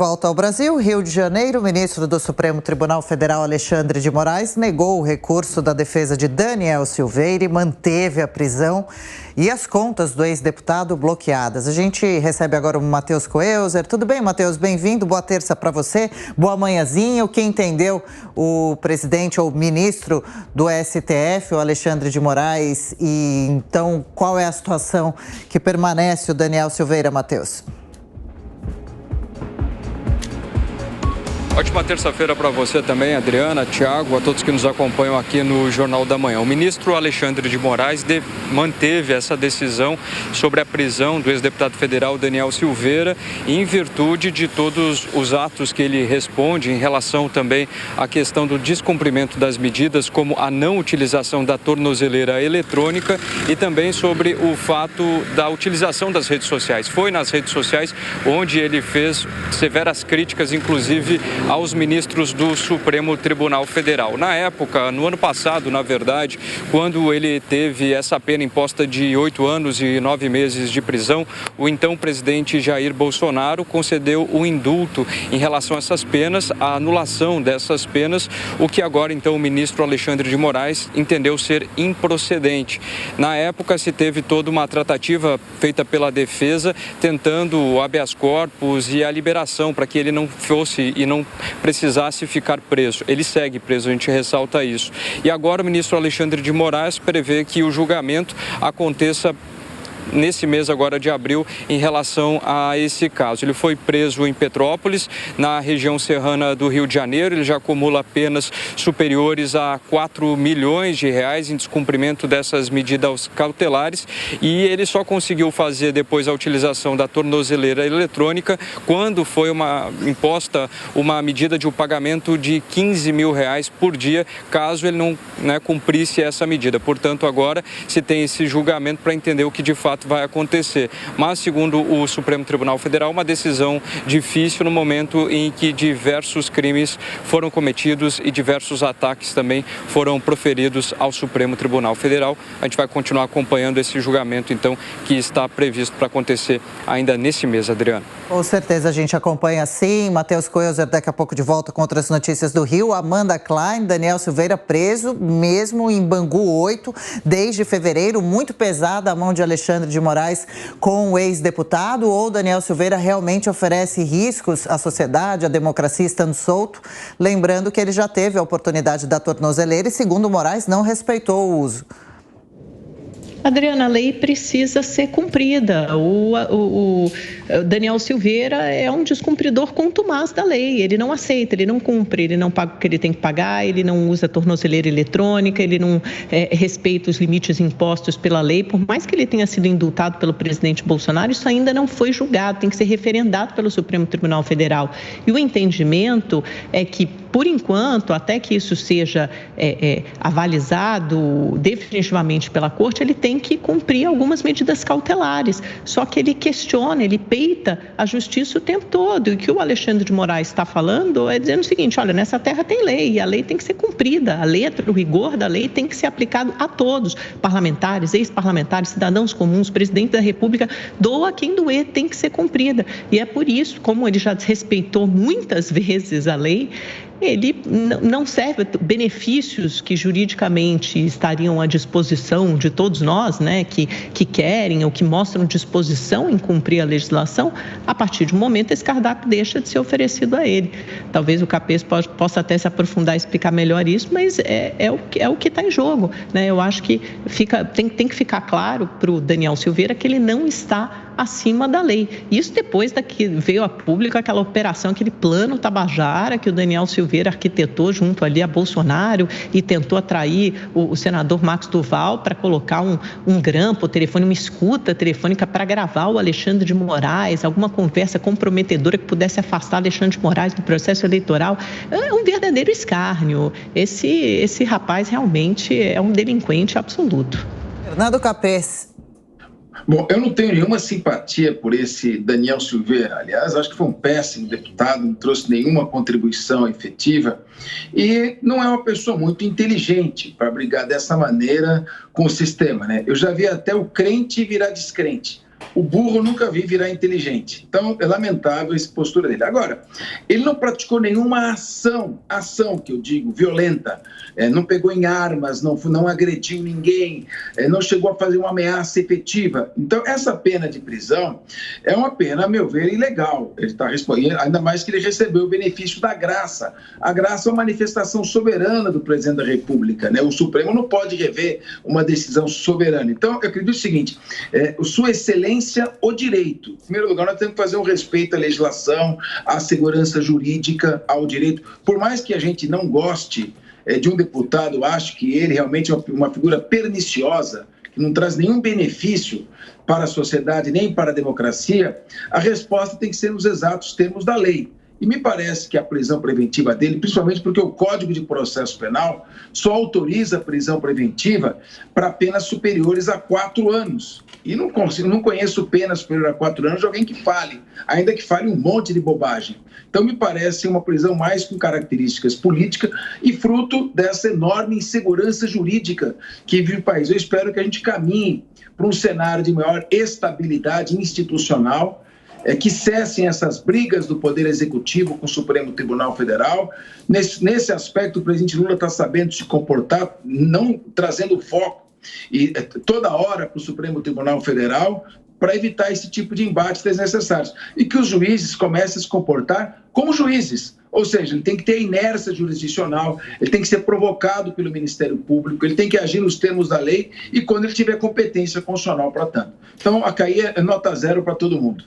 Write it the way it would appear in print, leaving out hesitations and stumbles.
Volta ao Brasil, Rio de Janeiro, o ministro do Supremo Tribunal Federal, Alexandre de Moraes, negou o recurso da defesa de Daniel Silveira e manteve a prisão e as contas do ex-deputado bloqueadas. A gente recebe agora o Matheus Coelzer. Tudo bem, Matheus? Bem-vindo, boa terça para você, boa manhãzinha. O que entendeu o presidente ou ministro do STF, o Alexandre de Moraes, e então qual é a situação que permanece o Daniel Silveira, Matheus? Ótima terça-feira para você também, Adriana, Tiago, a todos que nos acompanham aqui no Jornal da Manhã. O ministro Alexandre de Moraes manteve essa decisão sobre a prisão do ex-deputado federal Daniel Silveira em virtude de todos os atos que ele responde em relação também à questão do descumprimento das medidas, como a não utilização da tornozeleira eletrônica e também sobre o fato da utilização das redes sociais. Foi nas redes sociais onde ele fez severas críticas, inclusive aos ministros do Supremo Tribunal Federal. Na época, no ano passado, na verdade, quando ele teve essa pena imposta de 8 anos e 9 meses de prisão, o então presidente Jair Bolsonaro concedeu o indulto em relação a essas penas, a anulação dessas penas, o que agora, então, o ministro Alexandre de Moraes entendeu ser improcedente. Na época, se teve toda uma tratativa feita pela defesa, tentando o habeas corpus e a liberação para que ele não fosse e não precisasse ficar preso. Ele segue preso, a gente ressalta isso. E agora o ministro Alexandre de Moraes prevê que o julgamento aconteça nesse mês agora de abril em relação a esse caso. Ele foi preso em Petrópolis, na região serrana do Rio de Janeiro. Ele já acumula penas superiores a 4 milhões de reais em descumprimento dessas medidas cautelares e ele só conseguiu fazer depois a utilização da tornozeleira eletrônica quando foi imposta uma medida de um pagamento de 15 mil reais por dia, caso ele não cumprisse essa medida. Portanto, agora se tem esse julgamento para entender o que de fato vai acontecer. Mas, segundo o Supremo Tribunal Federal, uma decisão difícil no momento em que diversos crimes foram cometidos e diversos ataques também foram proferidos ao Supremo Tribunal Federal. A gente vai continuar acompanhando esse julgamento, então, que está previsto para acontecer ainda nesse mês, Adriana. Com certeza a gente acompanha sim. Matheus Coelzer daqui a pouco de volta com outras notícias do Rio. Amanda Klein, Daniel Silveira preso mesmo em Bangu 8 desde fevereiro. Muito pesada a mão de Alexandre de Moraes com o ex-deputado, ou Daniel Silveira realmente oferece riscos à sociedade, à democracia estando solto? Lembrando que ele já teve a oportunidade da tornozeleira e, segundo Moraes, não respeitou o uso. Adriana, a lei precisa ser cumprida. O Daniel Silveira é um descumpridor contumaz da lei. Ele não aceita, ele não cumpre, ele não paga o que ele tem que pagar, ele não usa tornozeleira eletrônica, ele não respeita os limites impostos pela lei. Por mais que ele tenha sido indultado pelo presidente Bolsonaro, isso ainda não foi julgado, tem que ser referendado pelo Supremo Tribunal Federal. E o entendimento é que, por enquanto, até que isso seja avalizado definitivamente pela Corte, ele tem que cumprir algumas medidas cautelares. Só que ele questiona, ele peita a justiça o tempo todo. E o que o Alexandre de Moraes está falando é dizendo o seguinte: olha, nessa terra tem lei e a lei tem que ser cumprida. A letra, o rigor da lei tem que ser aplicado a todos, parlamentares, ex-parlamentares, cidadãos comuns, presidente da República, doa quem doer, tem que ser cumprida. E é por isso, como ele já desrespeitou muitas vezes a lei, ele não serve benefícios que juridicamente estariam à disposição de todos nós, né, que querem ou que mostram disposição em cumprir a legislação. A partir de um momento, esse cardápio deixa de ser oferecido a ele. Talvez o Capês possa até se aprofundar e explicar melhor isso, mas é o que está em jogo, né? Eu acho que tem que ficar claro para o Daniel Silveira que ele não está acima da lei. Isso depois que veio a público aquela operação, aquele plano Tabajara que o Daniel Silveira arquitetou junto ali a Bolsonaro e tentou atrair o senador Max Duval para colocar um grampo telefone, uma escuta telefônica para gravar o Alexandre de Moraes, alguma conversa comprometedora que pudesse afastar Alexandre de Moraes do processo eleitoral. É um verdadeiro escárnio. Esse rapaz realmente é um delinquente absoluto. Fernando Capês. Bom, eu não tenho nenhuma simpatia por esse Daniel Silveira. Aliás, acho que foi um péssimo deputado, não trouxe nenhuma contribuição efetiva e não é uma pessoa muito inteligente para brigar dessa maneira com o sistema, né? Eu já vi até o crente virar descrente. o burro nunca vi virar inteligente. Então, é lamentável essa postura dele. Agora, ele não praticou nenhuma ação que eu digo, violenta. Não pegou em armas, não agrediu ninguém, não chegou a fazer uma ameaça efetiva. Então, essa pena de prisão é uma pena, a meu ver, ilegal. Ele está respondendo, ainda mais que ele recebeu o benefício da graça. A graça é uma manifestação soberana do presidente da República, né? O Supremo não pode rever uma decisão soberana. Então, eu acredito o seguinte, Sua Excelência, o direito. Em primeiro lugar, nós temos que fazer um respeito à legislação, à segurança jurídica, ao direito. Por mais que a gente não goste de um deputado, acho que ele realmente é uma figura perniciosa, que não traz nenhum benefício para a sociedade nem para a democracia, a resposta tem que ser nos exatos termos da lei. E me parece que a prisão preventiva dele, principalmente porque o Código de Processo Penal só autoriza a prisão preventiva para penas superiores a 4 anos. E não conheço pena superior a 4 anos de alguém que fale, ainda que fale um monte de bobagem. Então, me parece uma prisão mais com características políticas e fruto dessa enorme insegurança jurídica que vive o país. Eu espero que a gente caminhe para um cenário de maior estabilidade institucional, que cessem essas brigas do Poder Executivo com o Supremo Tribunal Federal. Nesse aspecto, o presidente Lula está sabendo se comportar, não trazendo foco e toda hora para o Supremo Tribunal Federal, para evitar esse tipo de embates desnecessários. E que os juízes comecem a se comportar como juízes. Ou seja, ele tem que ter inércia jurisdicional, ele tem que ser provocado pelo Ministério Público, ele tem que agir nos termos da lei e quando ele tiver competência constitucional para tanto. Então, a CAI é nota 0 para todo mundo.